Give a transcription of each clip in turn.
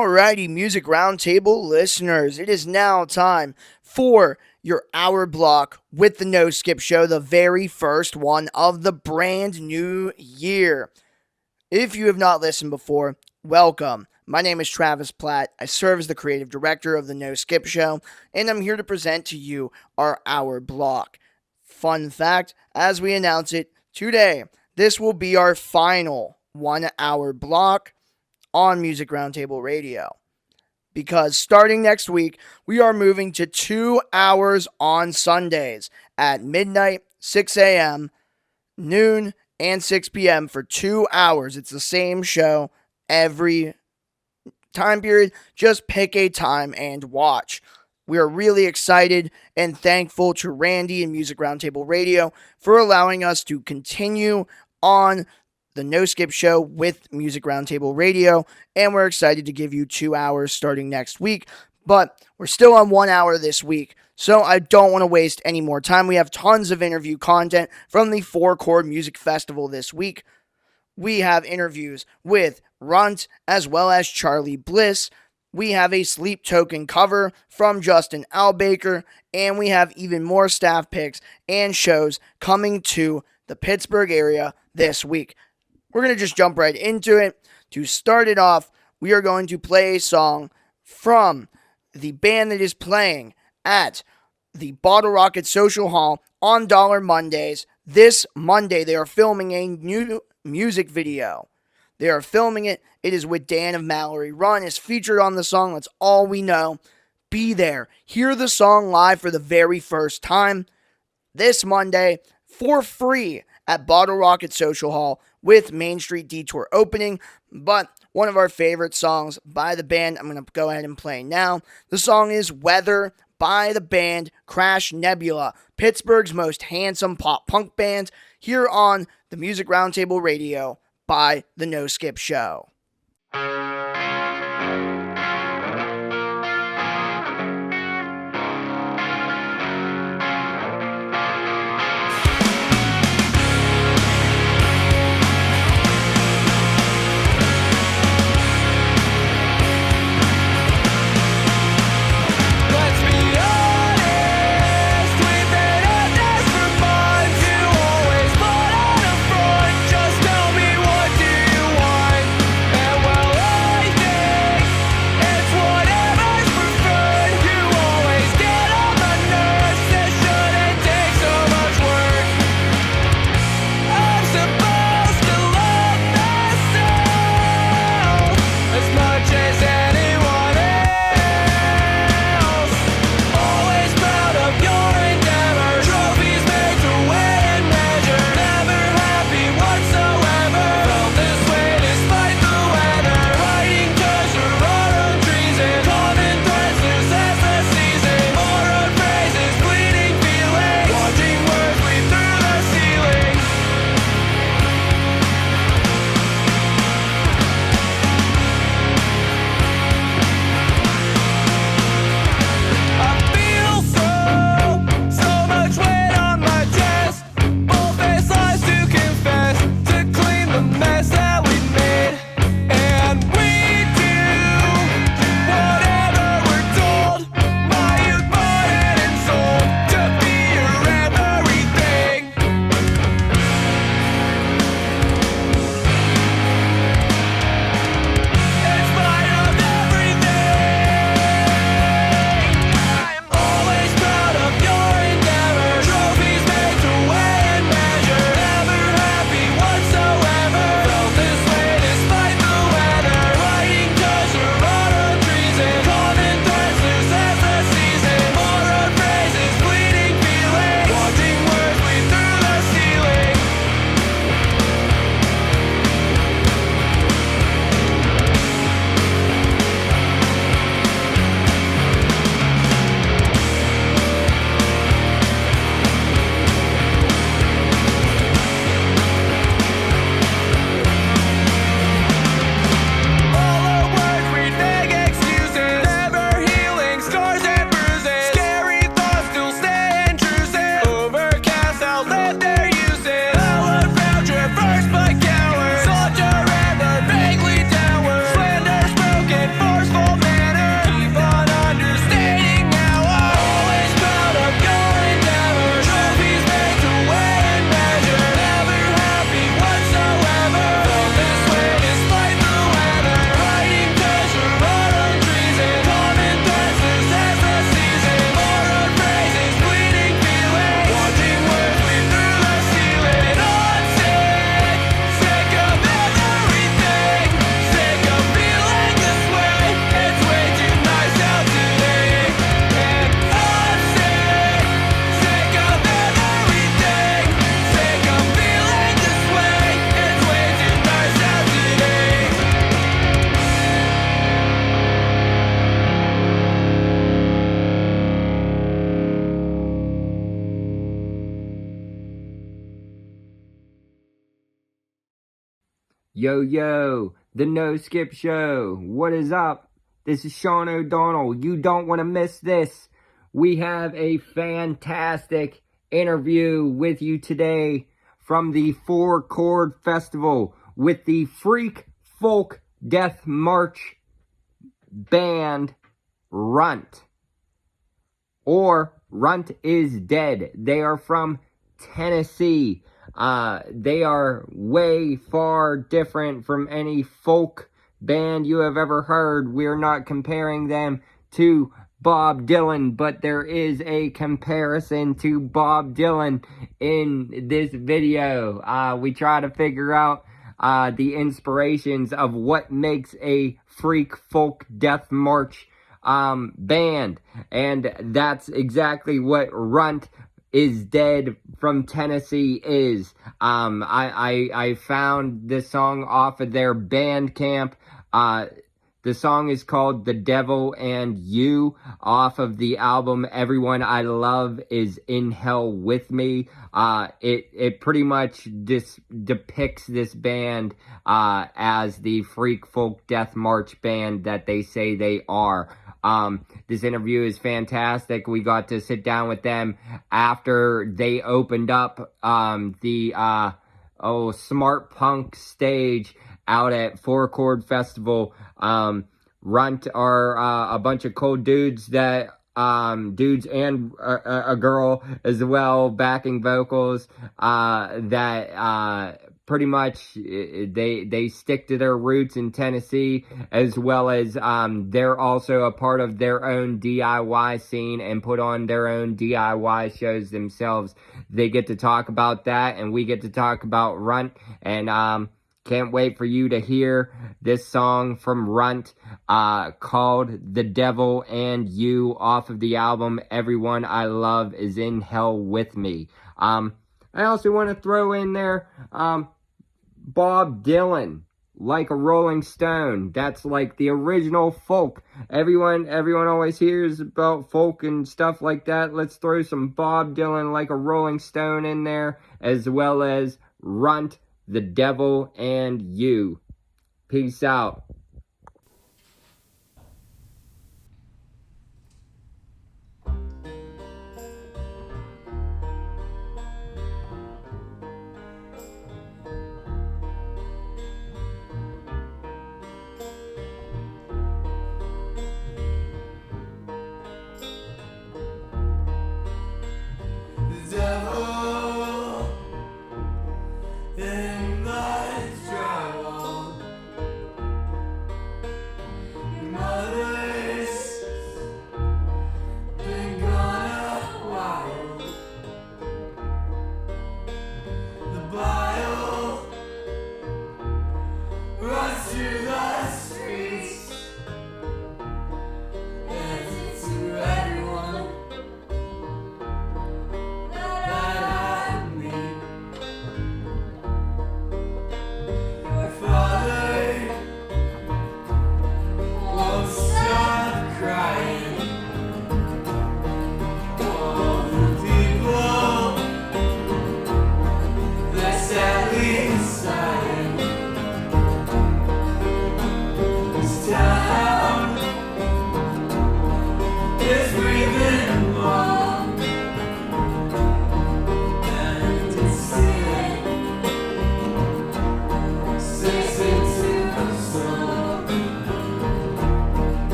Alrighty, Music Roundtable listeners, it is now time for your hour block with the No Skip Show, the very first one of the brand new year. If you have not listened before, welcome. My name is Travis Platt. I serve as the creative director of the No Skip Show, and I'm here to present to you our hour block. Fun fact, as we announce it today, this will be our final 1 hour block on Music Roundtable Radio. Because starting next week, we are moving to 2 hours on Sundays at midnight, 6 a.m., noon, and 6 p.m. for 2 hours. It's the same show every time period. Just pick a time and watch. We are really excited and thankful to Randy and Music Roundtable Radio for allowing us to continue on the No Skip Show with Music Roundtable Radio, and we're excited to give you 2 hours starting next week, but we're still on 1 hour this week, so I don't want to waste any more time. We have tons of interview content from the Four Chord Music Festival this week. We have interviews with Runt as well as Charly Bliss. We have a Sleep Token cover from Justin Albacker, and we have even more staff picks and shows coming to the Pittsburgh area this week. We're going to just jump right into it. To start it off, we are going to play a song from the band that is playing at the Bottle Rocket Social Hall on Dollar Mondays. This Monday, they are filming a new music video. They are filming it. It is with Dan of Mallory Run. It's featured on the song That's All We Know. Be there. Hear the song live for the very first time this Monday for free at Bottle Rocket Social Hall with Main Street Detour opening. But one of our favorite songs by the band, I'm going to go ahead and play now. The song is Weather by the band Crash Nebula, Pittsburgh's most handsome pop punk band, here on the Music Roundtable Radio by the No Skip Show. Just tell me what do you want? Yo, yo, the No Skip Show. What is up? This is Sean O'Donnell. You don't want to miss this. We have a fantastic interview with you today from the Four Chord Festival with the Freak Folk Death March band Runt. Or Runt is Dead. They are from Tennessee. They are way far different from any folk band you have ever heard. We're not comparing them to Bob Dylan, but there is a comparison to Bob Dylan in this video. We try to figure out the inspirations of what makes a freak folk death march band, and that's exactly what Runt is Dead from Tennessee is. I found this song off of their Bandcamp. The song is called The Devil and You, off of the album Everyone I Love Is in Hell With Me. It pretty much depicts this band as the freak folk death march band that they say they are. This interview is fantastic. We got to sit down with them after they opened up the Smart Punk stage out at Four Chord Festival. Runt are a bunch of cool dudes that dudes and a girl as well, backing vocals that pretty much they stick to their roots in Tennessee, as well as they're also a part of their own DIY scene and put on their own DIY shows themselves. They get to talk about that, and we get to talk about Runt, and can't wait for you to hear this song from Runt called The Devil and You, off of the album Everyone I Love Is in Hell With Me. I also want to throw in there Bob Dylan, Like a Rolling Stone. That's like the original folk. Everyone always hears about folk and stuff like that. Let's throw some Bob Dylan, Like a Rolling Stone in there, as well as Runt, The Devil and You. Peace out.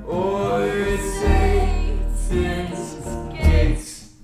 or Satan's gates.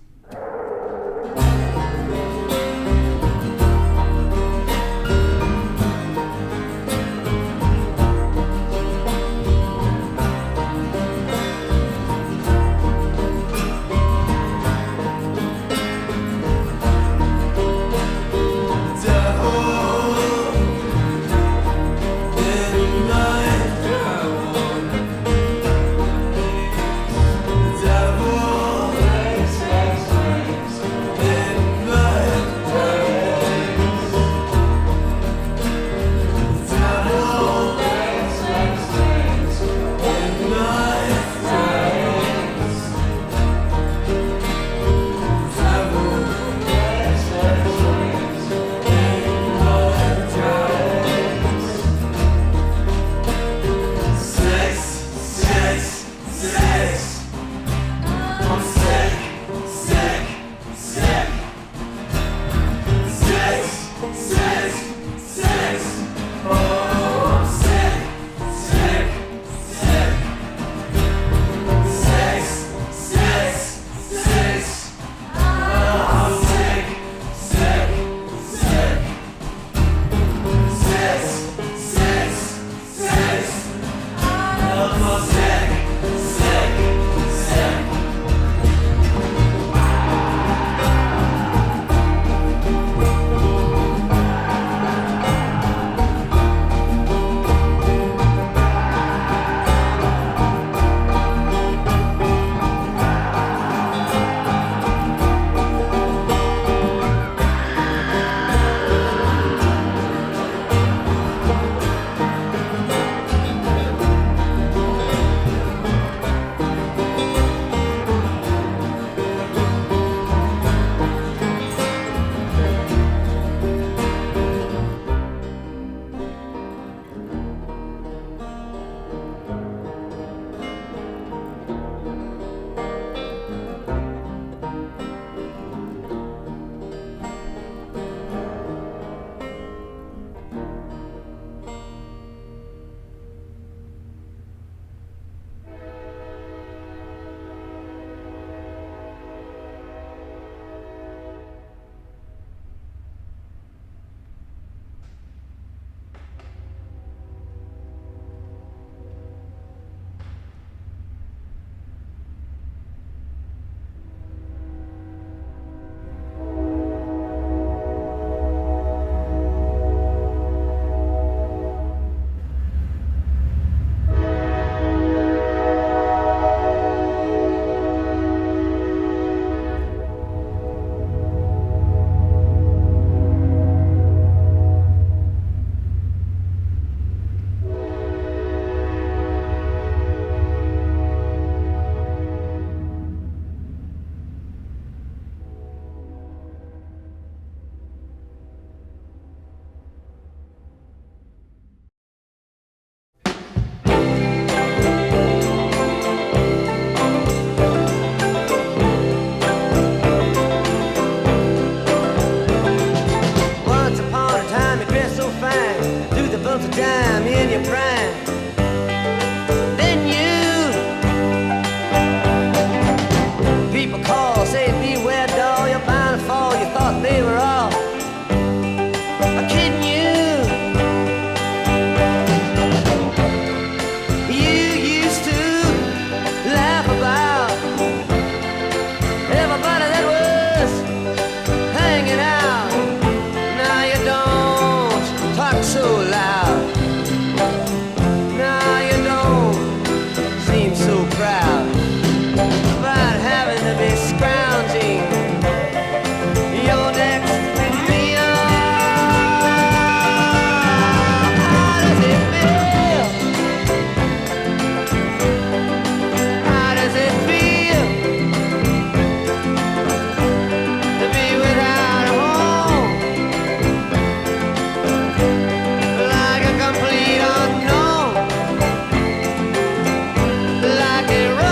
Like a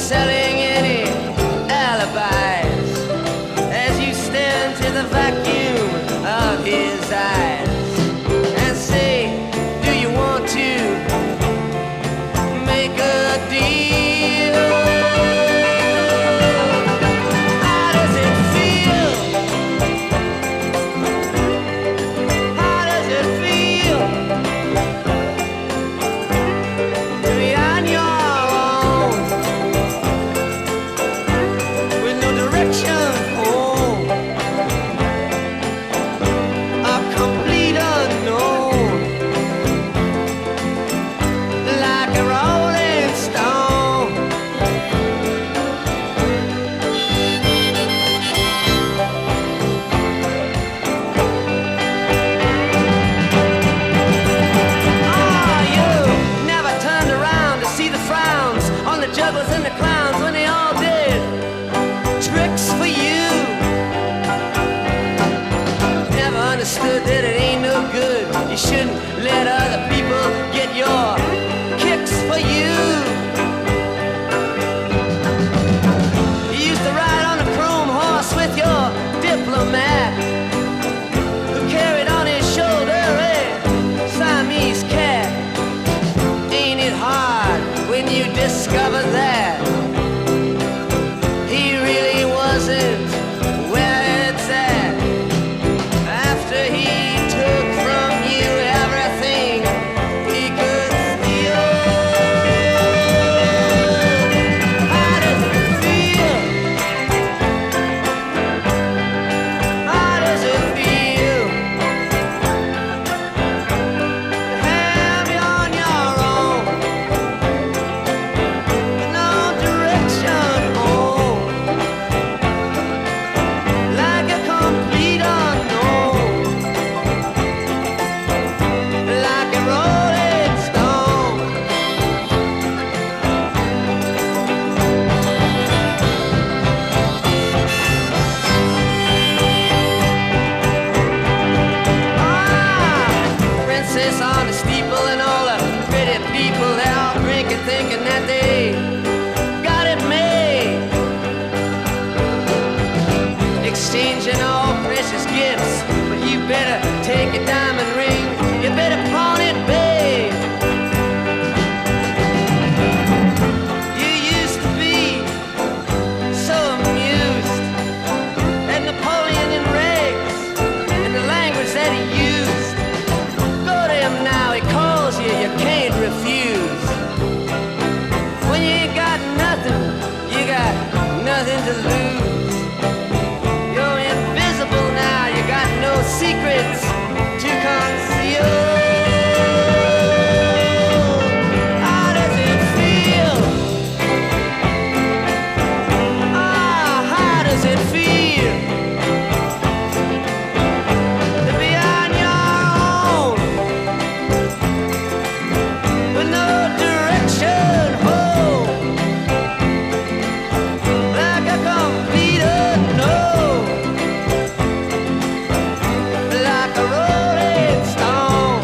selling any alibis as you stare into the vacuum of his eyes and say, do you want to make a deal? How does it feel? How does it feel to be on your own with no direction home? A complete unknown, like a rolling stone. Oh, you never turned around to see the frowns on the jugglers and the clowns when they all did tricks for you. Never understood that it ain't no good. You shouldn't let other people get your kicks for you. You used to ride on a chrome horse with your diplomat, who carried on his shoulder a Siamese cat. Ain't it hard when you discover that he really wasn't where it's at? After he took from you everything he could steal. How does it feel? How does it feel to have you on your own with no direction home, like a complete unknown, like a rolling stone? Princess on the steeple and all the pretty people, they're all drinking, thinking that they got it made, exchanging all precious gifts. But you better take a diamond ring, you better pawn it, babe. You used to be so amused at Napoleon and Regs and the language that he used. Go to him now, he calls you, you can't refuse. When you ain't got nothing, you got nothing to lose. You're invisible now, you got no secrets to conceal. How does it feel? Ah, how does it feel to be on your own with no direction home, like a complete unknown, like a rolling stone?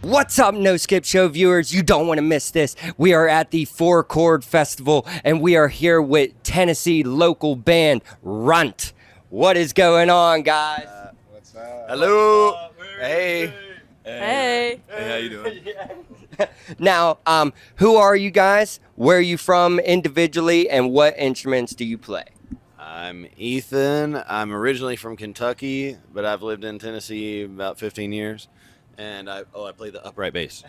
What's up, No Skip Show viewers? You don't want to miss this. We are at the Four Chord Festival, and we are here with Tennessee local band Runt. What is going on, guys? What's up? Hello. Hey. Hey. Hey, how you doing? Now, who are you guys? Where are you from individually, and what instruments do you play? I'm Ethan. I'm originally from Kentucky, but I've lived in Tennessee about 15 years. And I play the upright bass.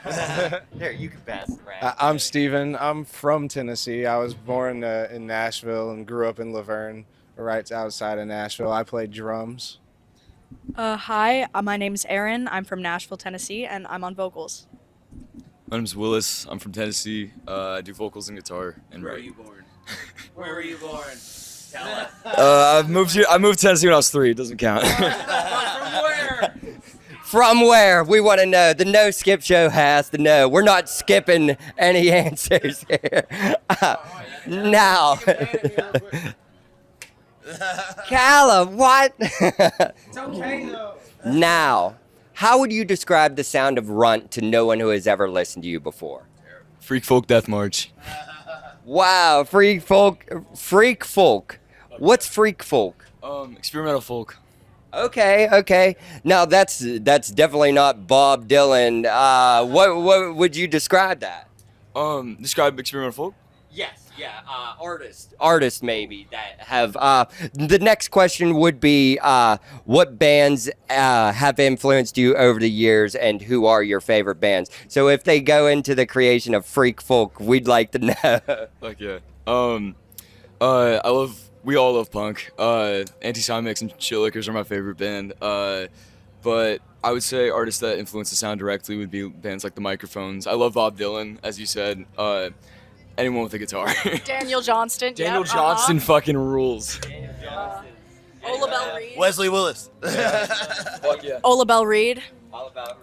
There, you can pass the rap. I'm Steven. I'm from Tennessee. I was born in Nashville and grew up in Laverne, right outside of Nashville. I play drums. Hi, my name's Aaron. I'm from Nashville, Tennessee, and I'm on vocals. My name's Willis. I'm from Tennessee. I do vocals and guitar and Where write. were you born? Where were you born? Tell us. I moved to Tennessee when I was 3. It doesn't count. From where? From where? We want to know. The No Skip Show has to know. We're not skipping any answers here. Now. Callum, what? It's okay though. Now, how would you describe the sound of Runt to no one who has ever listened to you before? Freak folk death march. Wow, freak folk. What's freak folk? Experimental folk. Okay. Now that's definitely not Bob Dylan. What would you describe that? Describe experimental folk. Yes, yeah, artists maybe that have. The next question would be, what bands have influenced you over the years, and who are your favorite bands? So if they go into the creation of freak folk, we'd like to know. Like yeah. We all love punk. Anti-Symix and Shitlickers are my favorite band. But I would say artists that influence the sound directly would be bands like The Microphones. I love Bob Dylan, as you said. Anyone with a guitar. Daniel Johnston. Daniel yep, Johnston fucking rules. Ola Belle Reed. Wesley Willis. Fuck yeah. Ola Belle Reed.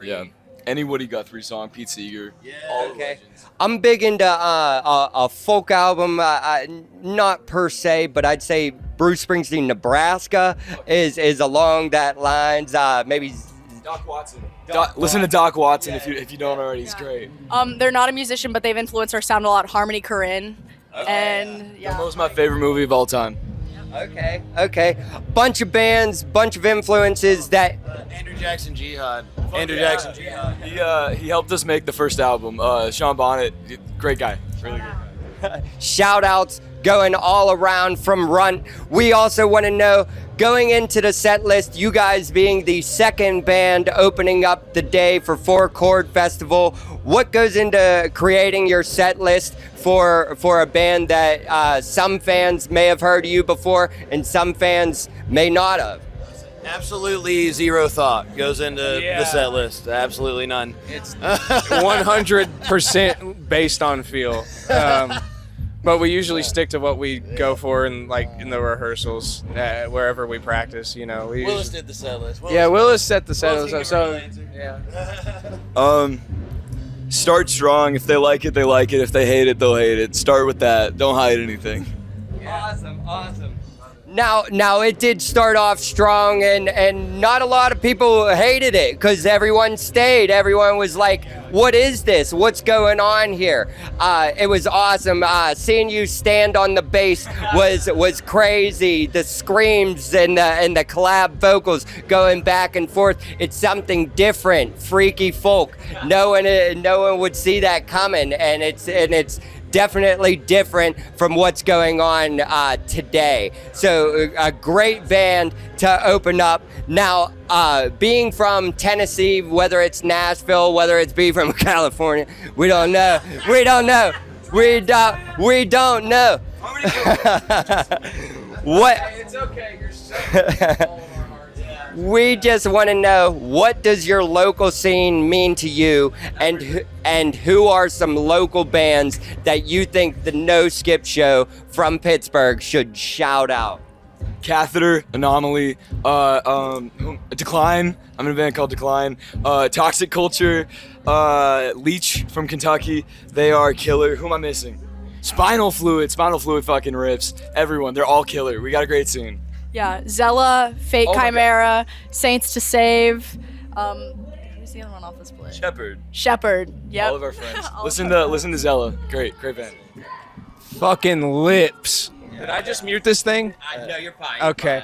Yeah. Any Woody Guthrie song, Pete Seeger. Yeah. Okay. I'm big into a folk album, not per se, but I'd say Bruce Springsteen, Nebraska is along that lines. Maybe Doc Watson. Listen to Doc Watson if you don't already. He's great. They're not a musician, but they've influenced our sound a lot. Harmony Korine. And yeah. That was my favorite movie of all time. Okay. Bunch of bands, bunch of influences that. Andrew Jackson Jihad. Jackson Jihad. He helped us make the first album. Sean Bonnet, great guy. Really good. Shout outs going all around from Runt. We also want to know, going into the set list, you guys being the second band opening up the day for Four Chord Festival, what goes into creating your set list for a band that some fans may have heard of you before and some fans may not have? Absolutely zero thought goes into the set list. Absolutely none. It's 100% based on feel. But we usually stick to what we go for in the rehearsals, wherever we practice. Willis did the set list. Willis set the set list up. So Start strong. If they like it, they like it. If they hate it, they'll hate it. Start with that. Don't hide anything. Awesome. Now it did start off strong, and not a lot of people hated it because everyone stayed. Everyone was like, "What is this? What's going on here?" It was awesome. Seeing you stand on the bass was crazy. The screams and the collab vocals going back and forth. It's something different, freaky folk. No one would see that coming, and it's definitely different from what's going on today. So a great band to open up. Now, being from Tennessee, whether it's Nashville, whether it's being from California, we don't know. We don't know. What? it's okay. You're so We just want to know, what does your local scene mean to you, and who are some local bands that you think the No Skip Show from Pittsburgh should shout out? Catheter, Anomaly, Decline. I'm in a band called Decline. Toxic Culture, Leech from Kentucky. They are killer. Who am I missing? Spinal Fluid fucking rips. Everyone, they're all killer. We got a great scene. Yeah, Zella, Fate Oh my Chimera, Saints to Save. Who's the other one off this list? Shepherd. Yep. All of our friends. Listen to Zella. Great band. fucking Lips. Did I just mute this thing? No, you're fine. Okay.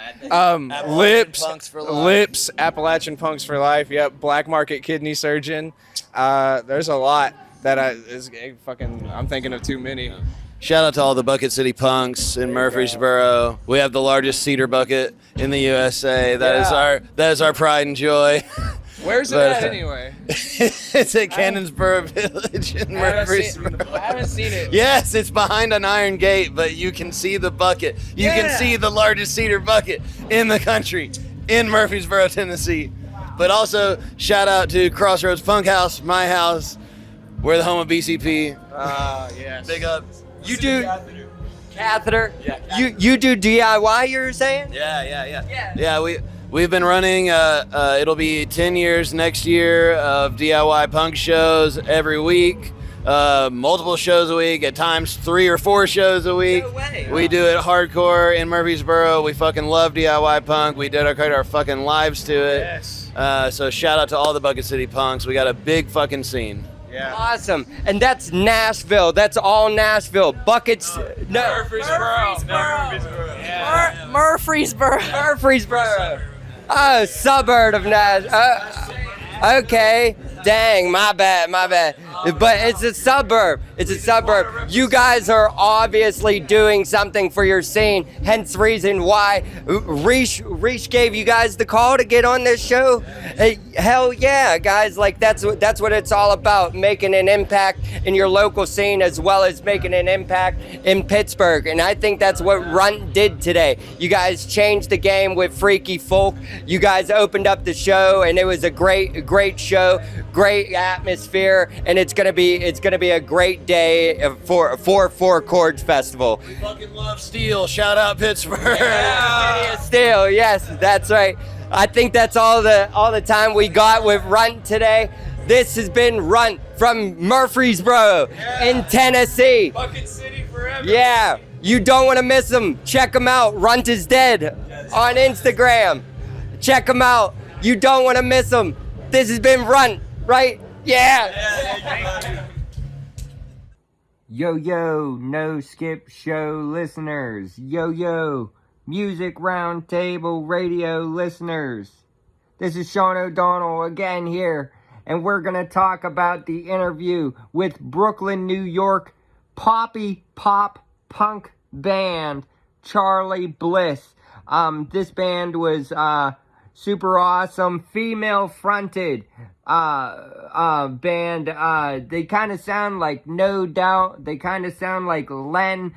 Lips, Appalachian Punks for Life. Yep. Black Market Kidney Surgeon. There's a lot that I'm thinking of too many. Shout out to all the Bucket City Punks in Murfreesboro. We have the largest cedar bucket in the USA. That is our pride and joy. Where's it at anyway? It's at Cannonsboro Village in Murfreesboro. I haven't seen it. Yes, it's behind an iron gate, but you can see the bucket. You can see the largest cedar bucket in the country in Murfreesboro, Tennessee. But also, shout out to Crossroads Punk House, my house. We're the home of BCP. Yes. Big up. You do catheter. Yeah, You do DIY. You're saying? Yeah. We We've been running, it'll be 10 years next year of DIY punk shows every week. Multiple shows a week, at times 3 or 4 shows a week. No way. We do it hardcore in Murfreesboro. We fucking love DIY punk. We dedicate our fucking lives to it. Yes. So shout out to all the Bucket City punks. We got a big fucking scene. Yeah. Awesome. And that's Nashville. That's all Nashville. Buckets. No. Murfreesboro. Yeah. Murfreesboro. Murfreesboro. Oh, suburb of Nashville. Okay. Dang, my bad. But it's a suburb. You guys are obviously doing something for your scene, hence the reason why Reesh gave you guys the call to get on this show. Hey, hell yeah, guys, like that's what it's all about, making an impact in your local scene as well as making an impact in Pittsburgh. And I think that's what Runt did today. You guys changed the game with Freaky Folk. You guys opened up the show and it was a great show. Great atmosphere, and it's gonna be a great day for Four Chord Festival. We fucking love Steel. Shout out Pittsburgh. Yeah, Steel, yes, that's right. I think that's all the time we got with Runt today. This has been Runt from Murfreesboro in Tennessee. Bucket City forever. Yeah, you don't want to miss them. Check them out. Runt is Dead on Instagram. Check them out. You don't want to miss them. This has been Runt. Right? Yeah. Yo, no skip show listeners. Yo, music roundtable radio listeners. This is Sean O'Donnell again here, and we're going to talk about the interview with Brooklyn, New York poppy pop punk band Charly Bliss. This band was super awesome, female fronted band. They kind of sound like No Doubt. They kind of sound like Len.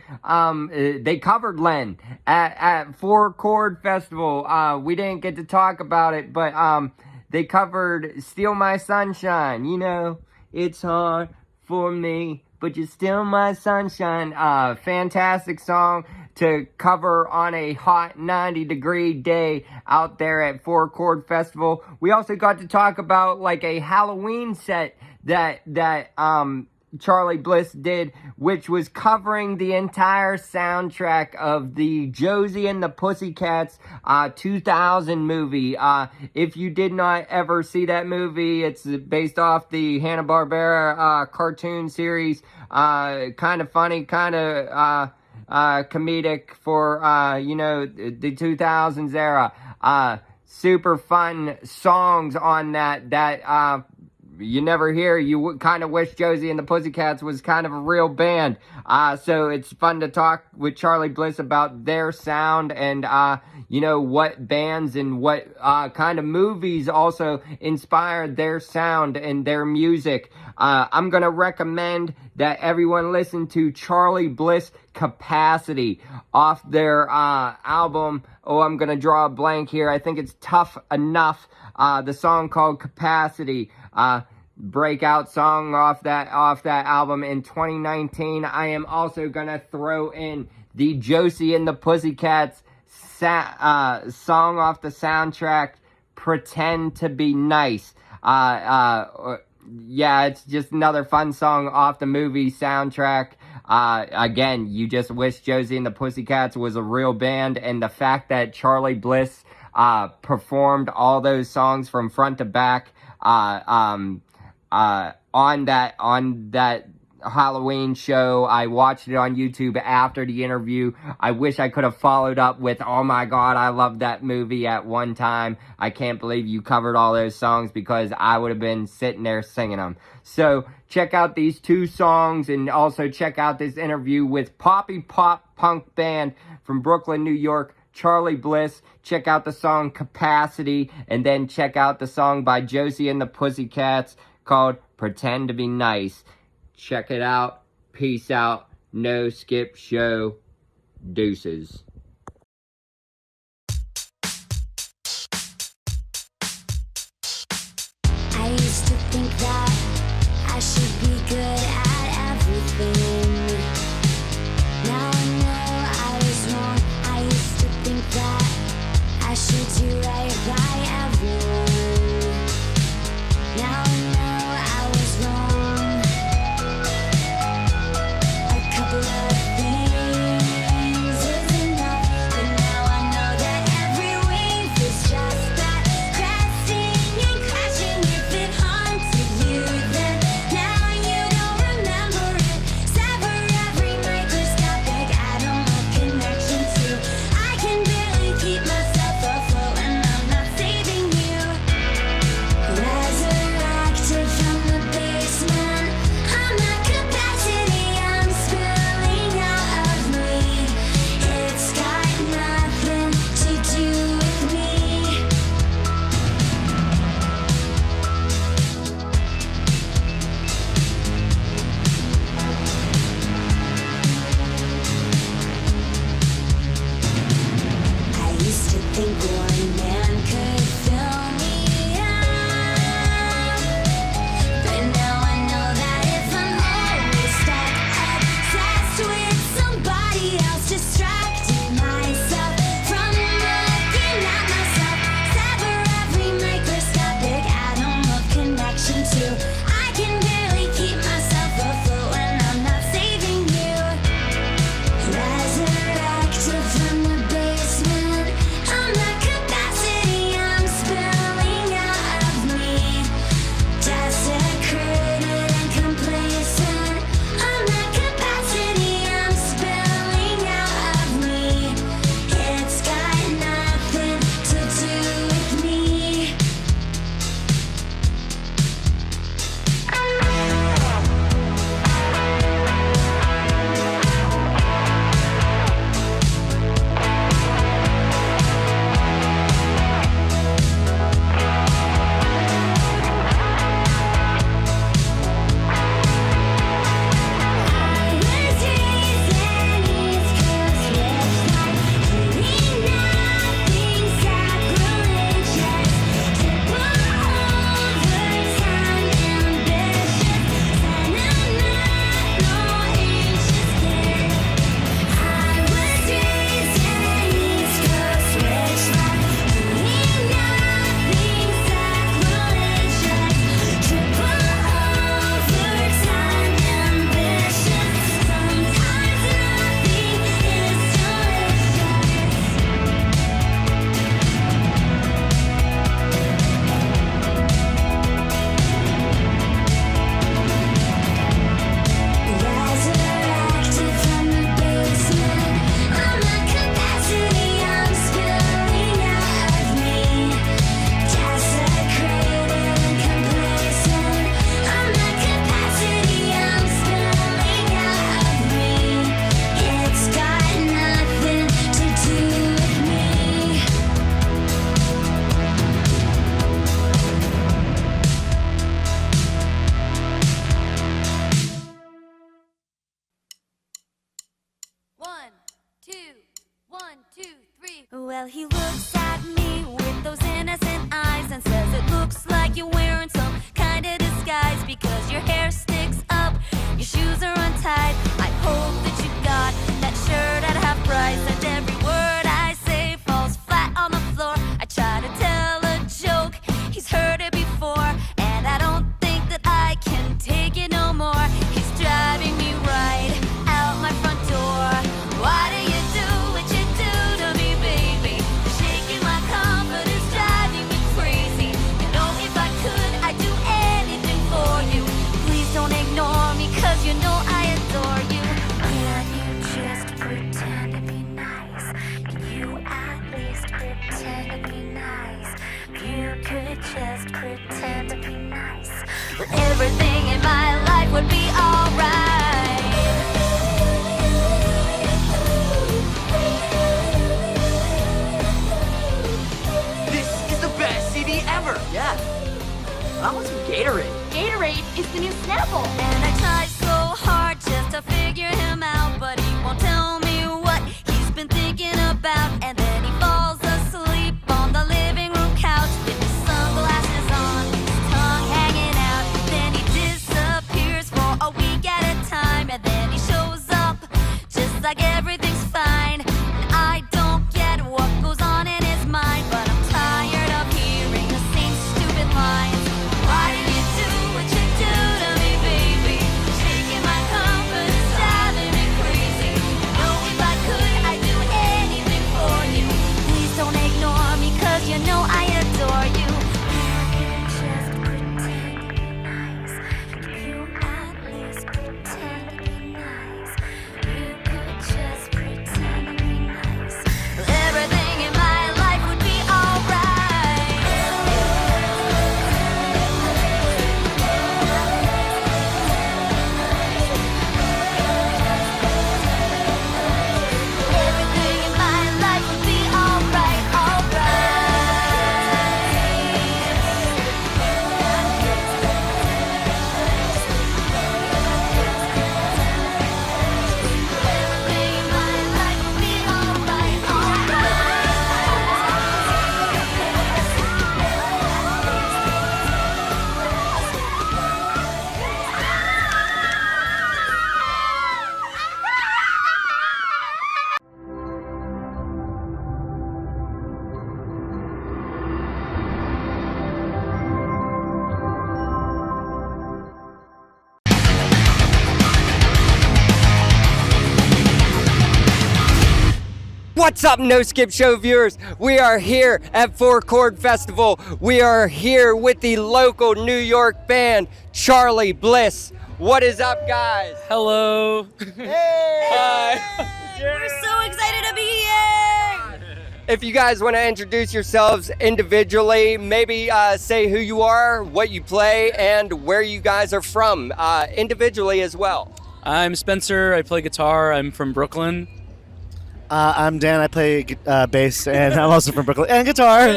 They covered Len at Four Chord Festival. We didn't get to talk about it, but they covered Steal My Sunshine. You know, it's hard for me, but you're still my sunshine. Fantastic song to cover on a hot 90-degree day out there at Four Chord Festival. We also got to talk about like a Halloween set that Charly Bliss did, which was covering the entire soundtrack of the Josie and the Pussycats 2000 movie. If you did not ever see that movie, it's based off the Hanna-Barbera cartoon series. Kind of funny, kind of comedic for the 2000s era. Super fun songs on that you never hear. You would kind of wish Josie and the Pussycats was kind of a real band. So it's fun to talk with Charly Bliss about their sound and what bands and what kind of movies also inspired their sound and their music. I'm gonna recommend that everyone listen to Charly Bliss Capacity off their album. Oh, I'm gonna draw a blank here. I think it's Tough Enough. The song called Capacity. Breakout song off that album in 2019. I am also gonna throw in the Josie and the Pussycats song off the soundtrack, Pretend to Be Nice. Yeah, it's just another fun song off the movie soundtrack. Again, you just wish Josie and the Pussycats was a real band, and the fact that Charly Bliss performed all those songs from front to back on that Halloween show. I watched it on YouTube after the interview. I wish I could have followed up with, oh my god, I love that movie at one time. I can't believe you covered all those songs, because I would have been sitting there singing them. So check out these 2 songs, and also check out this interview with poppy pop punk band from Brooklyn, New York, Charly Bliss. Check out the song Capacity, and then check out the song by Josie and the Pussycats called Pretend to Be Nice. Check it out. Peace out. No skip show. Deuces. I used to think that I should be good at everything. Now I know I was wrong. I used to think that I should do right by too. I can barely keep myself afloat when I'm not saving you. Resurrected from the basement. I'm the capacity I'm spilling out of me. Desecrated and complacent. I'm the capacity I'm spilling out of me. It's got nothing to do with me. Resurrected from the basement. I'm the capacity I'm spilling out of me. Desecrated and complacent. I'm the capacity I'm spilling out of me. It's got nothing to do with me. One, two, three. Well, he looks at me with those innocent eyes and says it looks like you're wearing some kind of disguise because your hair sticks up, your shoes are untied. I hope that you got that shirt at half price and every word I say falls flat on the floor. I try to tell a joke, he's heard it before, and I don't think that I can take it no more. He's driving me right out my front door. Why do you do what you do to me, baby? Shaking my confidence, driving me crazy. You know if I could, I'd do anything for you. Please don't ignore me, cause you know I adore you. Can't you just pretend to be nice? Can you at least pretend to be nice? You could just pretend to be nice. Well, everything in my life would be alright. This is the best CD ever. Yeah. I want some Gatorade. Gatorade is the new Snapple. And I try so hard just to figure him out, but he won't tell me what he's been thinking about. And then he falls asleep on the living room couch with his sunglasses on, his tongue hanging out. Then he disappears for a week at a time, and then he shows up just like everything's fine. And I don't get what goes on in his mind, but I'm tired of hearing the same stupid lines. Why do you do what you do to me, baby? Shaking my confidence, driving me crazy. You know if I could, I'd do anything for you. What's up, No Skip Show viewers? We are here at Four Chord Festival. We are here with the local New York band, Charly Bliss. What is up, guys? Hello. Hey! Hi. We're so excited to be here! If you guys want to introduce yourselves individually, maybe say who you are, what you play, and where you guys are from, individually as well. I'm Spencer. I play guitar. I'm from Brooklyn. I'm Dan. I play bass, and I'm also from Brooklyn. And guitar.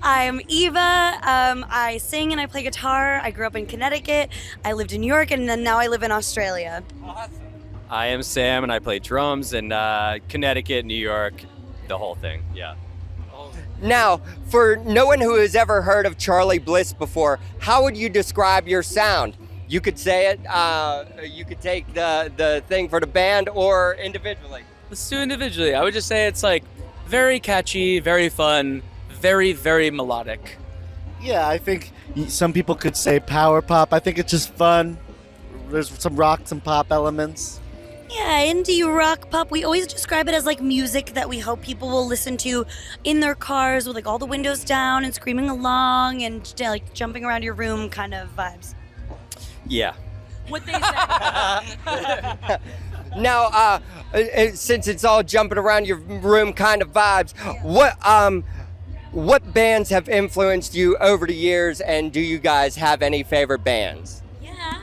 I'm Eva. I sing and I play guitar. I grew up in Connecticut. I lived in New York, and then now I live in Australia. I am Sam, and I play drums in Connecticut, New York, the whole thing, yeah. Now, for no one who has ever heard of Charly Bliss before, how would you describe your sound? You could say it, you could take the thing for the band or individually. Let's do individually. I would just say it's like very catchy, very fun, very, very melodic. Yeah, I think some people could say power pop. I think it's just fun. There's some rock, some pop elements. Yeah, indie rock pop. We always describe it as like music that we hope people will listen to in their cars with like all the windows down and screaming along and like jumping around your room kind of vibes. Yeah. What they say. Now, since it's all jumping around your room kind of vibes, what bands have influenced you over the years, and do you guys have any favorite bands? Yeah.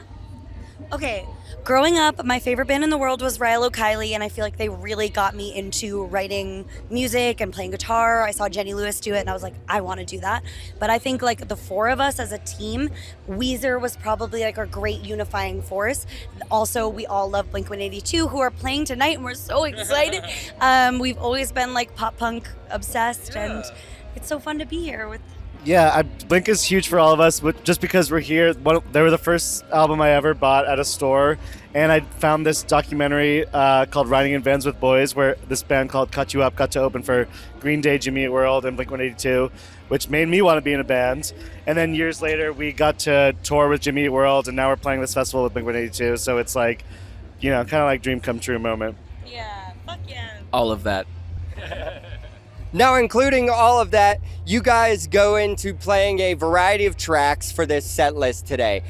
Okay. Growing up, my favorite band in the world was Rilo Kiley, and I feel like they really got me into writing music and playing guitar. I saw Jenny Lewis do it, and I was like, I want to do that. But I think like the four of us as a team, Weezer was probably like our great unifying force. Also, we all love Blink-182, who are playing tonight, and we're so excited. We've always been like pop punk obsessed, and it's so fun to be here with. Yeah, Blink is huge for all of us, but just because we're here. They were the first album I ever bought at a store, and I found this documentary called Riding in Vans with Boys, where this band called Cut You Up got to open for Green Day, Jimmy Eat World, and Blink-182, which made me want to be in a band. And then years later, we got to tour with Jimmy Eat World, and now we're playing this festival with Blink-182, so it's like, you know, kind of like dream come true moment. Yeah, fuck yeah. All of that. Now, including all of that, you guys go into playing a variety of tracks for this set list today,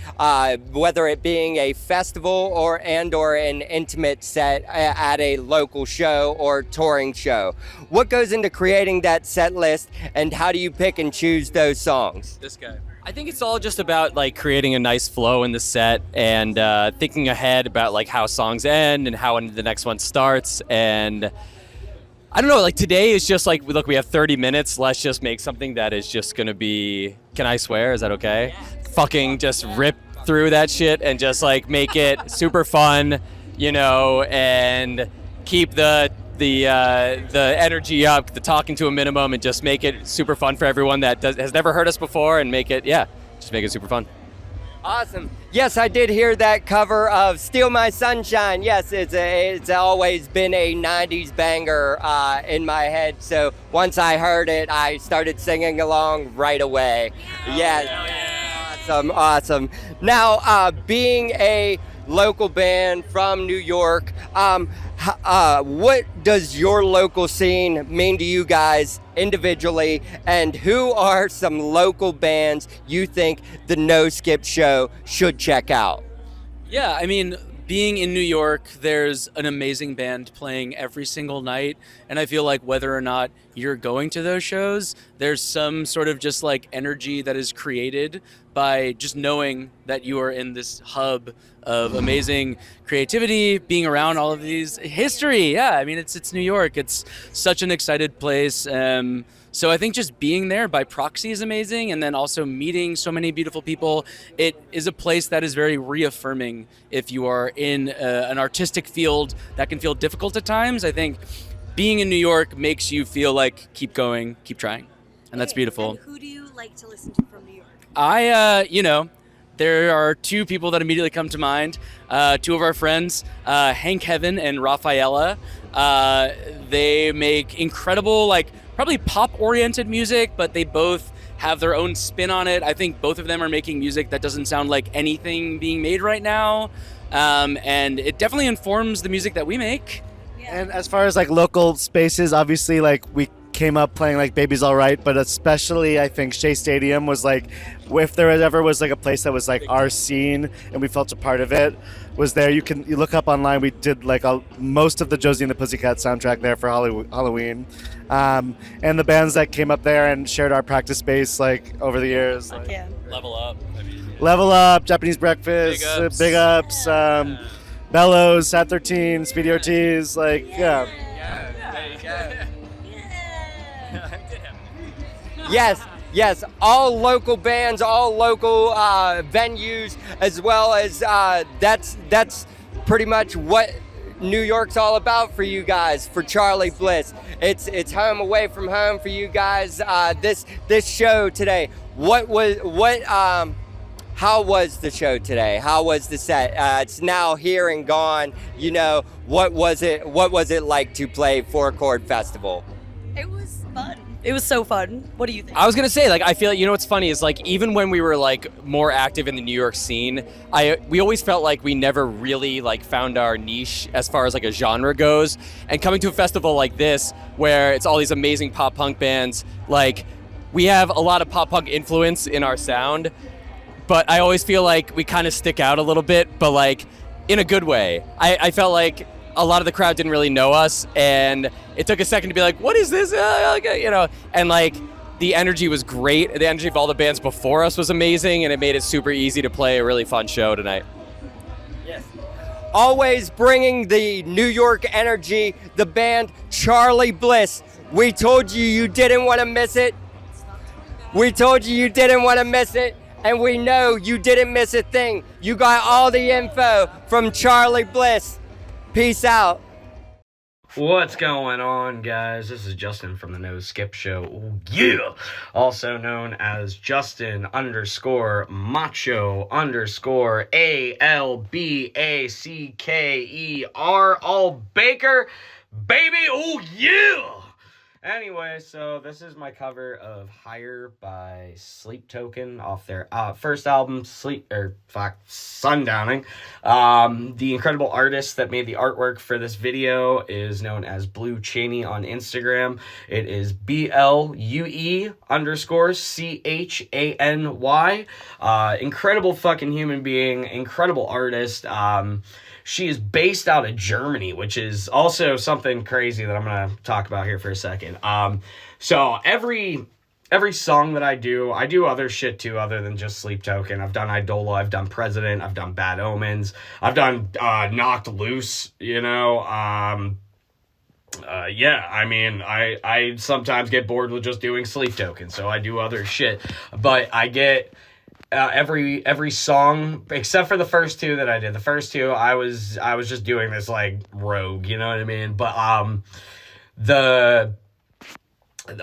whether it being a festival or an intimate set at a local show or touring show. What goes into creating that set list, and how do you pick and choose those songs? This guy. I think it's all just about like creating a nice flow in the set and thinking ahead about like how songs end and how the next one starts. And I don't know, like today is just like, look, we have 30 minutes. Let's just make something that is just going to be, can I swear? Is that okay? Yeah. Fucking just rip through that shit and just like make it super fun, you know, and keep the energy up, the talking to a minimum, and just make it super fun for everyone that has never heard us before, and make it, just make it super fun. Awesome. Yes, I did hear that cover of Steal My Sunshine. Yes, it's always been a 90s banger in my head. So once I heard it, I started singing along right away. Yes. Awesome. Now, being a local band from New York, what does your local scene mean to you guys individually, and who are some local bands you think the No Skip Show should check out? Yeah, I mean, being in New York, there's an amazing band playing every single night, and I feel like whether or not you're going to those shows, there's some sort of just like energy that is created by just knowing that you are in this hub of amazing creativity, being around all of these history. Yeah, I mean, it's New York. It's such an excited place. So I think just being there by proxy is amazing, and then also meeting so many beautiful people. It is a place that is very reaffirming if you are in an artistic field that can feel difficult at times. I think being in New York makes you feel like keep going, keep trying, and that's beautiful. And who do you like to listen to from New York? There are two people that immediately come to mind. Two of our friends, Hank Heaven and Rafaela. They make incredible, like probably pop-oriented music, but they both have their own spin on it. I think both of them are making music that doesn't sound like anything being made right now. And it definitely informs the music that we make. And as far as like local spaces, obviously like we came up playing like Baby's All Right, but especially I think Shea Stadium was like, if there ever was like a place that was like our scene and we felt a part of it, was there. You look up online. We did like most of the Josie and the Pussycat soundtrack there for Halloween, and the bands that came up there and shared our practice space like over the years. Like, Level Up. Level Up, Japanese Breakfast, Big Ups, Bellows, Sat 13, Speedy Ortiz, like yeah. Yes, all local bands, all local venues, as well as that's pretty much what New York's all about for you guys, for Charly Bliss. It's home away from home for you guys. This show today, how was the show today? How was the set? It's now here and gone. You know, what was it like to play Four Chord Festival? It was fun. It was so fun. What do you think? I was gonna say, like, I feel like, you know what's funny is like even when we were like more active in the New York scene, we always felt like we never really like found our niche as far as like a genre goes. And coming to a festival like this, where it's all these amazing pop punk bands, like we have a lot of pop punk influence in our sound, but I always feel like we kind of stick out a little bit, but like in a good way. I felt like a lot of the crowd didn't really know us, and it took a second to be like, what is this? You know, and like the energy was great. The energy of all the bands before us was amazing, and it made it super easy to play a really fun show tonight. Yes. Always bringing the New York energy, the band Charly Bliss. We told you you didn't want to miss it. We told you you didn't want to miss it, and we know you didn't miss a thing. You got all the info from Charly Bliss. Peace out. What's going on, guys? This is Justin from the No Skip Show. Ooh, yeah! Also known as Justin _ Macho _ Albacker, Albacker, baby! Oh, yeah! Anyway, so this is my cover of Higher by Sleep Token off their first album, Sundowning. The incredible artist that made the artwork for this video is known as Blue Cheney on Instagram. It is BLUE_CHANY. Incredible fucking human being, incredible artist. She is based out of Germany, which is also something crazy that I'm going to talk about here for a second. So every song that I do other shit too other than just Sleep Token. I've done Idola, I've done President, I've done Bad Omens, I've done Knocked Loose, you know. Yeah, I mean, I sometimes get bored with just doing Sleep Token, so I do other shit. But I get... every song except for the first two that I did. The first two I was just doing this like rogue, you know what I mean? But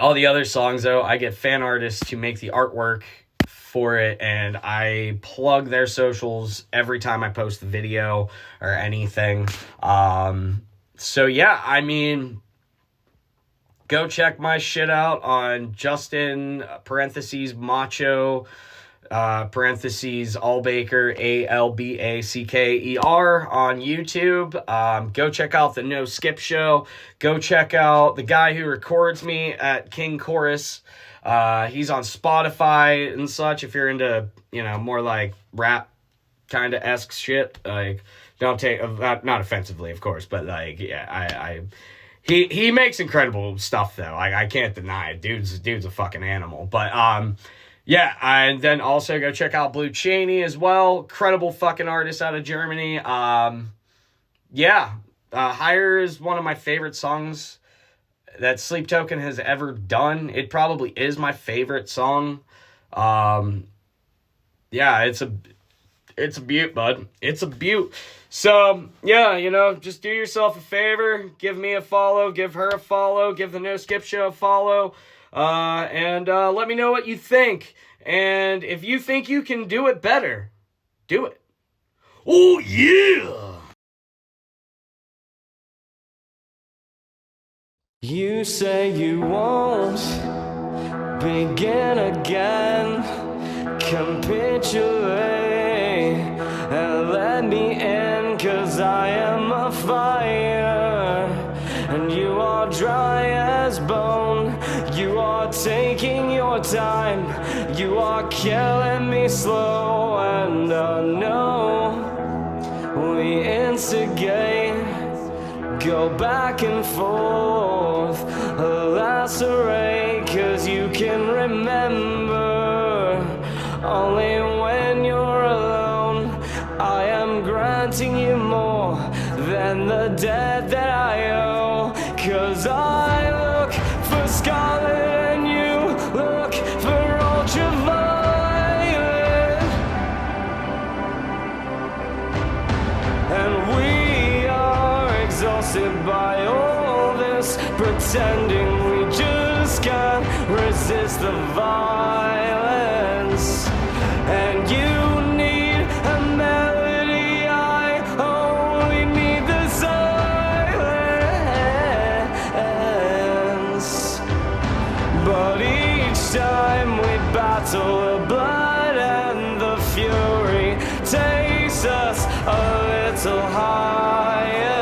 all the other songs though, I get fan artists to make the artwork for it, and I plug their socials every time I post the video or anything. So yeah, I mean, go check my shit out on Justin (Macho) Albacker Albacker on YouTube. Go check out the No Skip Show. Go check out the guy who records me at King Chorus. He's on Spotify and such. If you're into, you know, more like rap kind of esque shit, like, don't take not offensively, of course, but like, yeah, he makes incredible stuff though. I can't deny it. Dude's a fucking animal. But yeah, and then also go check out Blue Cheney as well. Incredible fucking artist out of Germany. Yeah, Higher is one of my favorite songs that Sleep Token has ever done. It probably is my favorite song. Yeah, it's a beaut, bud. It's a beaut. So, yeah, you know, just do yourself a favor. Give me a follow. Give her a follow. Give the No Skip Show a follow. And let me know what you think. And if you think you can do it better, do it. Oh, yeah! You say you won't begin again. Capitulate and let me in, 'cause I am a fire. taking your time. You are killing me slow, and I know we instigate, go back and forth, lacerate, 'cause you can remember only when you're alone. I am granting you more than the debt that I owe, 'cause I look for scarlet and you look for ultraviolet, and we are exhausted by all this pretending. We just can't resist the violence, and you need a melody, I only need the silence. But each time we battle, the blood and the fury takes us a little higher.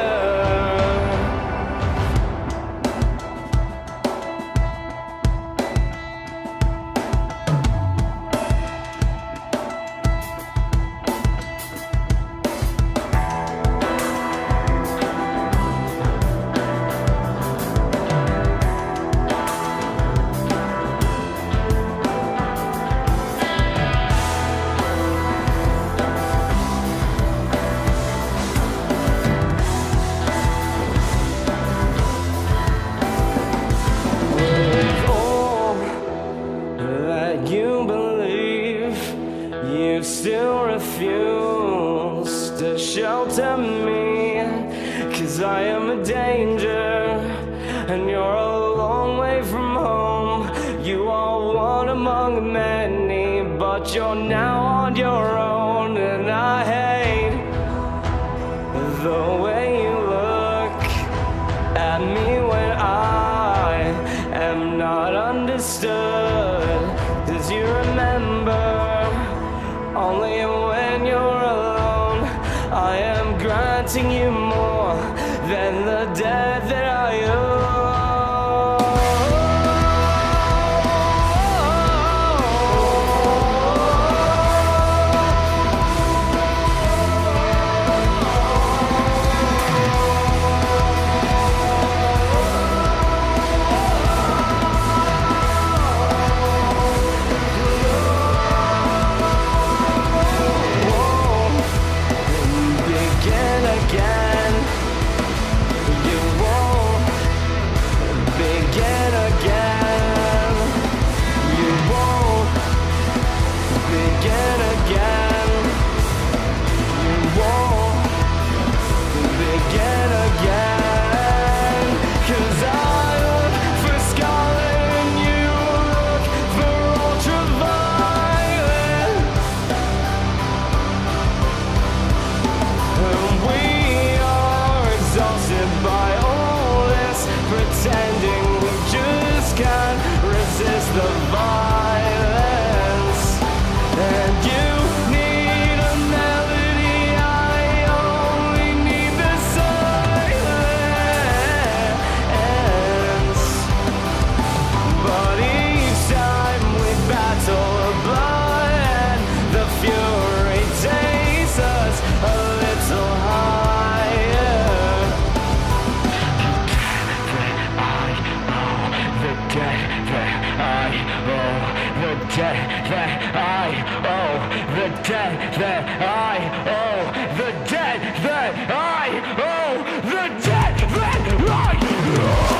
With all that you believe, you still refuse to shelter me, 'cause I am a danger, and you're a long way from home. You are one among many, but you're now on your own, and I hate the way you look at me when I am not understood. 'Cause you remember only when you're alone. I am granting you more than the debt that I owe. Begin again. You won't begin again. You won't begin again. You won't begin again. 'Cause I look for scarlet and you look for ultraviolet, and we are exhausted by all this pretending. We just can't resist the violence, and you need a melody, I only need the silence. But each time we battle, the blood and the fury takes us a little higher. The debt that I owe, the debt that I owe, the debt that I owe, the debt that I owe, the debt that I owe.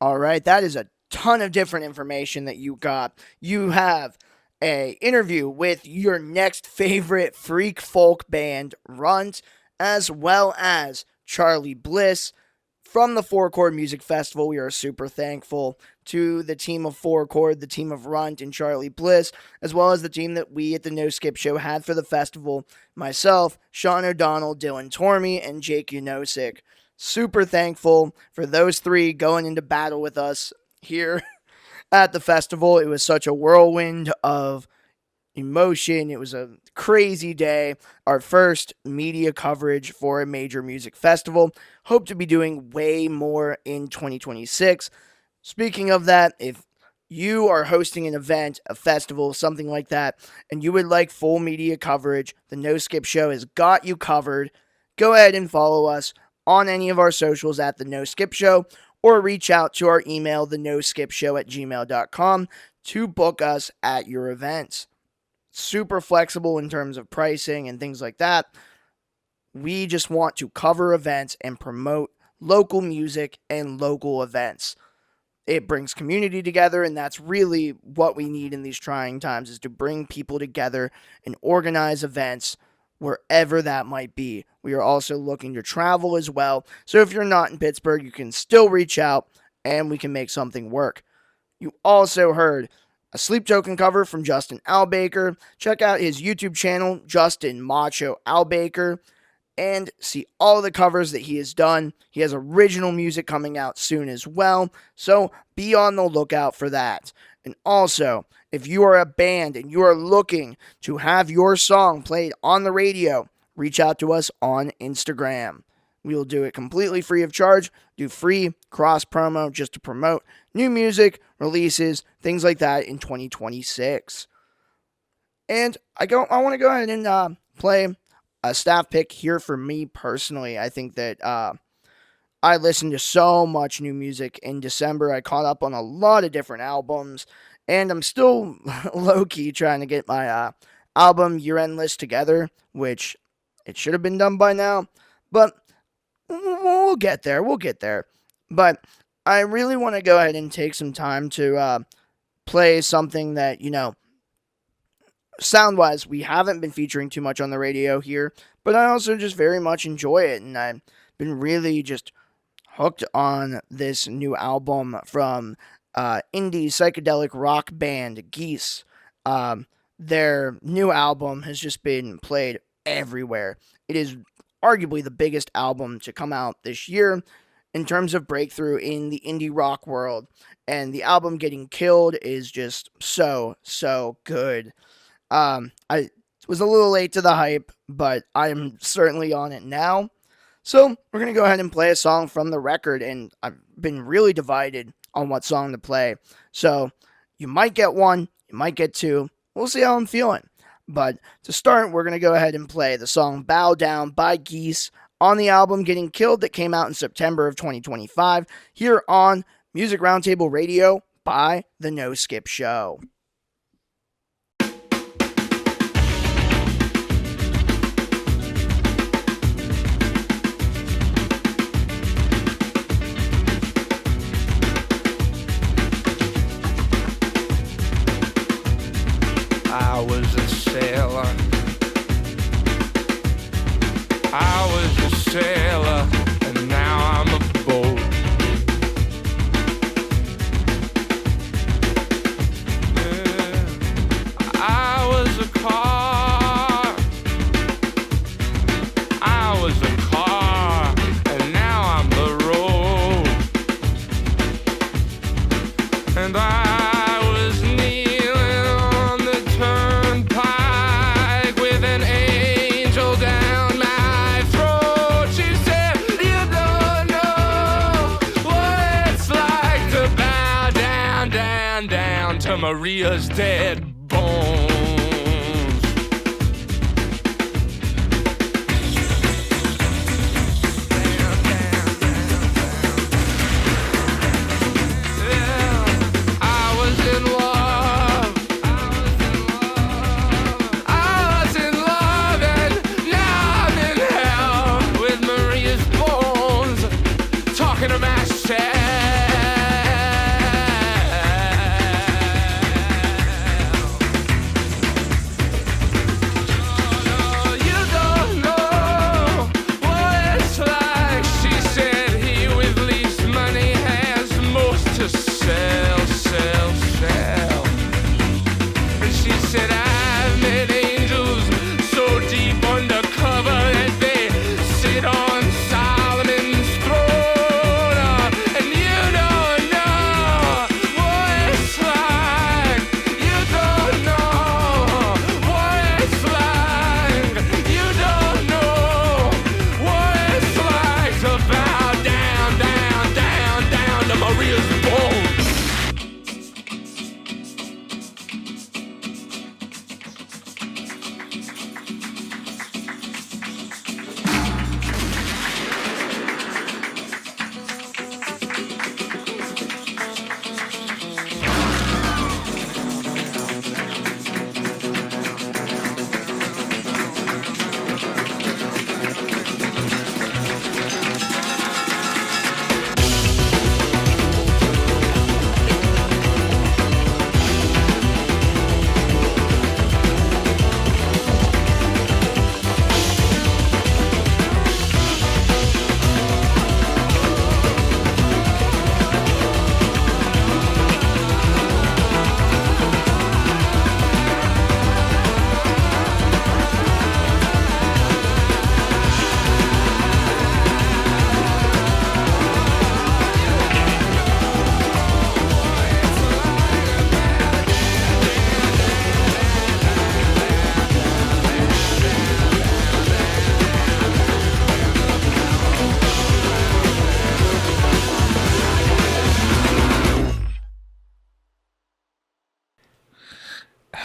All right, that is a ton of different information that you got. You have a interview with your next favorite freak folk band, Runt, as well as Charly Bliss from the Four Chord Music Festival. We are super thankful to the team of Four Chord, the team of Runt and Charly Bliss, as well as the team that we at the No Skip Show had for the festival. Myself, Sean O'Donnell, Dylan Tormey, and Jake Unosik. Super thankful for those three going into battle with us here at the festival. It was such a whirlwind of emotion. It was a crazy day. Our first media coverage for a major music festival. Hope to be doing way more in 2026. Speaking of that, if you are hosting an event, a festival, something like that, and you would like full media coverage, the No Skip Show has got you covered. Go ahead and follow us on any of our socials at the No Skip Show, or reach out to our email, thenoskipshow@gmail.com, to book us at your events. Super flexible in terms of pricing and things like that. We just want to cover events and promote local music and local events. It brings community together, and that's really what we need in these trying times, is to bring people together and organize events wherever that might be. We are also looking to travel as well. So if you're not in Pittsburgh, you can still reach out and we can make something work. You also heard a Sleep Token cover from Justin Albacker. Check out his YouTube channel, Justin Macho Albacker, and see all the covers that he has done. He has original music coming out soon as well, so be on the lookout for that. And also, if you are a band and you are looking to have your song played on the radio, reach out to us on Instagram. We will do it completely free of charge, do free cross promo just to promote new music, releases, things like that in 2026. And I want to go ahead and play a staff pick here for me personally. I think that I listened to so much new music in December. I caught up on a lot of different albums, and I'm still low-key trying to get my album year-end list together, which it should have been done by now, but we'll get there. But I really want to go ahead and take some time to play something that, sound-wise, we haven't been featuring too much on the radio here, but I also just very much enjoy it, and I've been really just hooked on this new album from indie psychedelic rock band Geese. Their new album has just been played everywhere. It is arguably the biggest album to come out this year in terms of breakthrough in the indie rock world, and the album Getting Killed is just so good. I was a little late to the hype, but I am certainly on it now. So we're going to go ahead and play a song from the record, and I've been really divided on what song to play. So you might get one, you might get two. We'll see how I'm feeling. But to start, we're going to go ahead and play the song Bow Down by Geese on the album Getting Killed that came out in September of 2025 here on Music Roundtable Radio by The No Skip Show. I was a sailor. I was a sailor, and now I'm a boat. Yeah. I was a car. I was a car, and now I'm the road. And I was kneeling on the turnpike with an angel down my throat. She said, "You don't know what it's like to bow down, down, down to Maria's dead bones." I was in love. I was in love, and now I'm in hell with Maria's bones, talking to myself.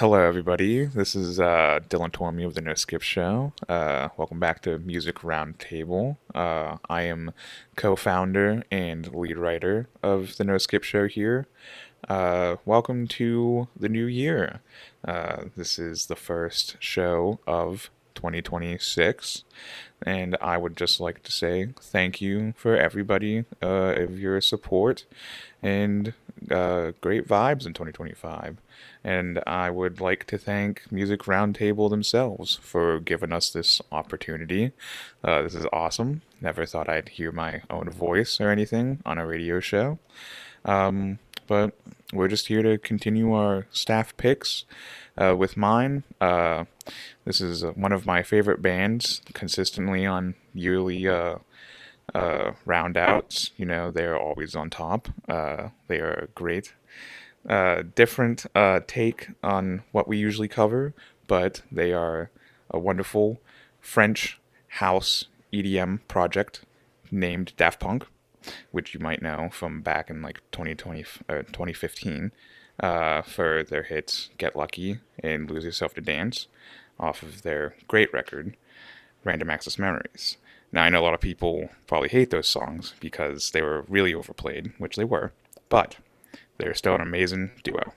Hello, everybody. This is Dylan Tormey of the No Skip Show. Welcome back to Music Roundtable. I am co-founder and lead writer of the No Skip Show here. Welcome to the new year. This is the first show of 2026, and I would just like to say thank you for everybody of your support and great vibes in 2025. And I would like to thank Music Roundtable themselves for giving us this opportunity. This is awesome. Never thought I'd hear my own voice or anything on a radio show. But we're just here to continue our staff picks with mine. This is one of my favorite bands consistently on yearly roundouts. You know, they're always on top. They are great. Different take on what we usually cover, but they are a wonderful French house EDM project named Daft Punk, which you might know from back in like 2015 for their hits Get Lucky and Lose Yourself to Dance off of their great record Random Access Memories. Now, I know a lot of people probably hate those songs because they were really overplayed, which they were, but they're still an amazing duo.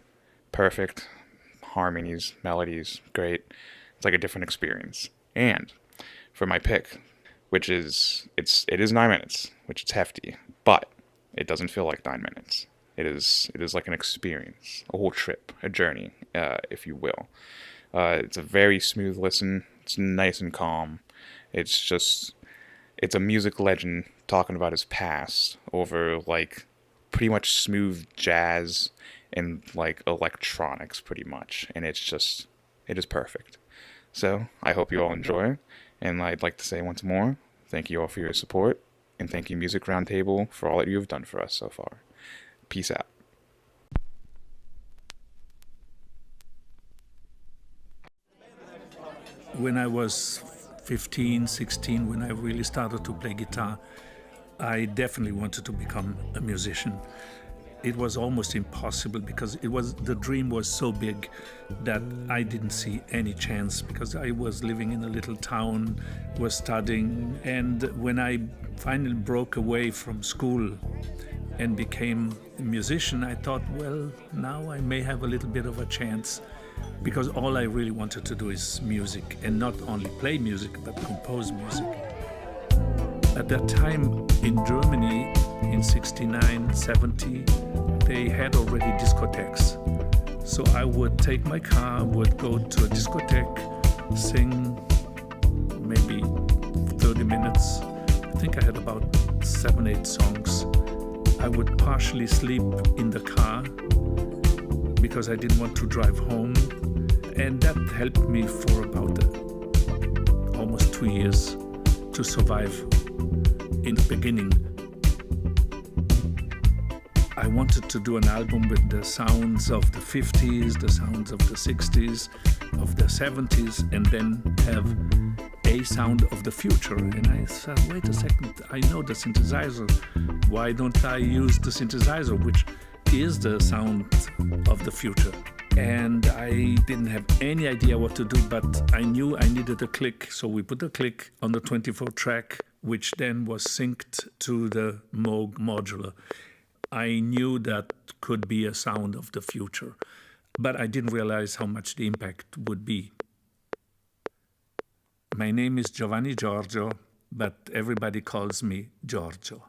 Perfect harmonies, melodies, great. It's like a different experience. And for my pick, which is it is 9 minutes, which is hefty, but it doesn't feel like 9 minutes. It is like an experience, a whole trip, a journey, if you will. It's a very smooth listen. It's nice and calm. It's a music legend talking about his past over like pretty much smooth jazz and like electronics pretty much, and it is perfect. So I hope you all enjoy, and I'd like to say once more, thank you all for your support, and thank you Music Roundtable for all that you have done for us so far. Peace out. When I was 15, 16, when I really started to play guitar, I definitely wanted to become a musician. It was almost impossible because the dream was so big that I didn't see any chance, because I was living in a little town, was studying, and when I finally broke away from school and became a musician, I thought, well, now I may have a little bit of a chance, because all I really wanted to do is music, and not only play music but compose music. At that time in Germany, in 69, 70, they had already discotheques. So I would take my car, would go to a discotheque, sing maybe 30 minutes. I think I had about 7-8 songs. I would partially sleep in the car because I didn't want to drive home. And that helped me for about almost 2 years to survive in the beginning. I wanted to do an album with the sounds of the 50s, the sounds of the 60s, of the 70s, and then have a sound of the future. And I said, wait a second, I know the synthesizer. Why don't I use the synthesizer, which is the sound of the future? And I didn't have any idea what to do, but I knew I needed a click. So we put a click on the 24 track, which then was synced to the Moog modular. I knew that could be a sound of the future, but I didn't realize how much the impact would be. My name is Giovanni Giorgio, but everybody calls me Giorgio.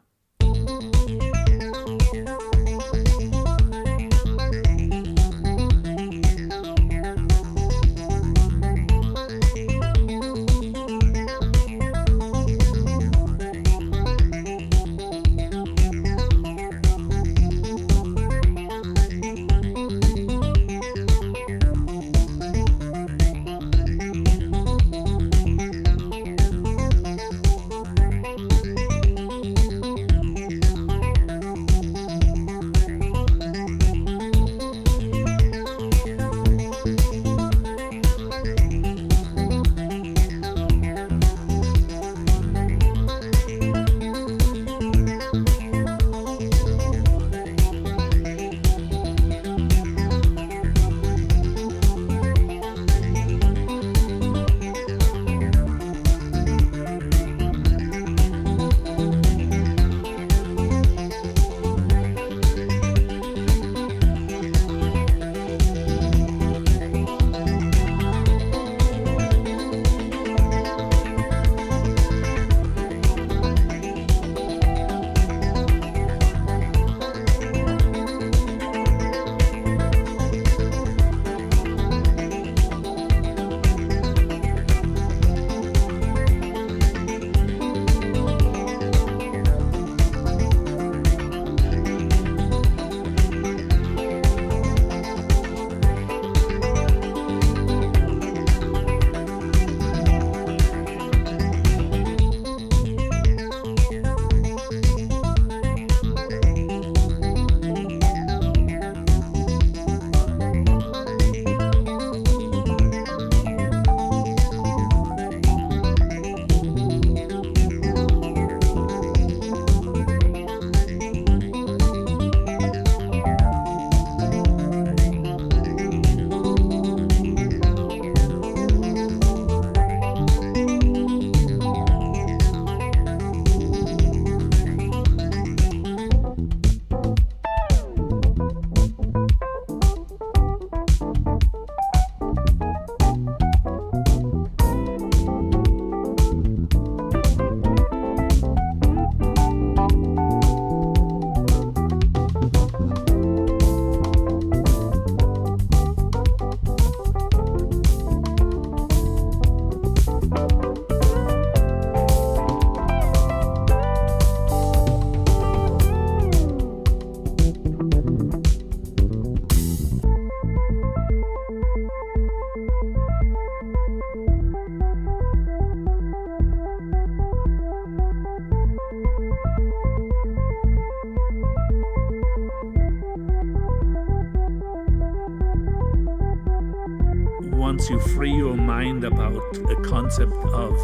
once you free your mind about a concept of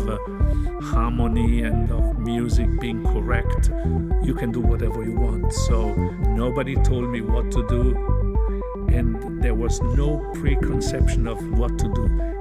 harmony and of music being correct, you can do whatever you want. So nobody told me what to do, and there was no preconception of what to do.